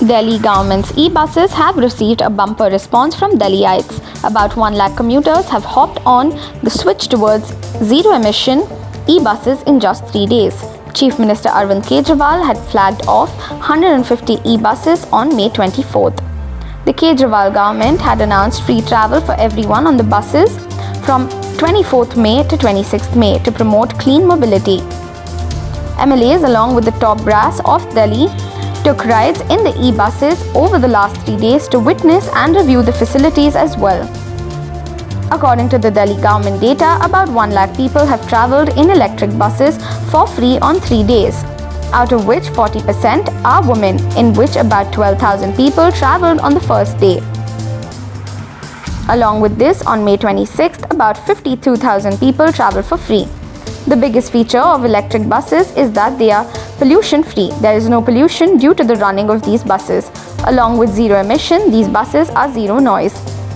Delhi government's e-buses have received a bumper response from Delhiites. About 1 lakh commuters have hopped on the switch towards zero-emission e-buses in just 3 days. Chief Minister Arvind Kejriwal had flagged off 150 e-buses on May 24th. The Kejriwal government had announced free travel for everyone on the buses from 24th May to 26th May to promote clean mobility. MLAs along with the top brass of Delhi took rides in the e-buses over the last 3 days to witness and review the facilities as well. According to the Delhi government data, about 1 lakh people have travelled in electric buses for free on 3 days, out of which 40% are women, in which about 12,000 people travelled on the first day. Along with this, on May 26th, about 52,000 people travelled for free. The biggest feature of electric buses is that they are pollution-free. There is no pollution due to the running of these buses. Along with zero emission, these buses are zero noise.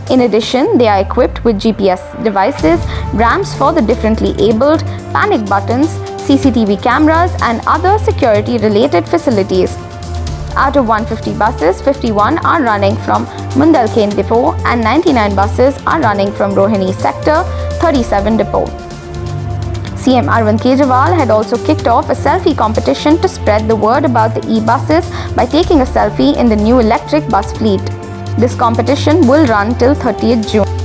In addition, they are equipped with GPS devices, ramps for the differently abled, panic buttons, CCTV cameras, and other security-related facilities. Out of 150 buses, 51 are running from Mundalkhain depot and 99 buses are running from Rohini sector 37 depot. CM Arvind Kejriwal had also kicked off a selfie competition to spread the word about the e-buses by taking a selfie in the new electric bus fleet. This competition will run till 30th June.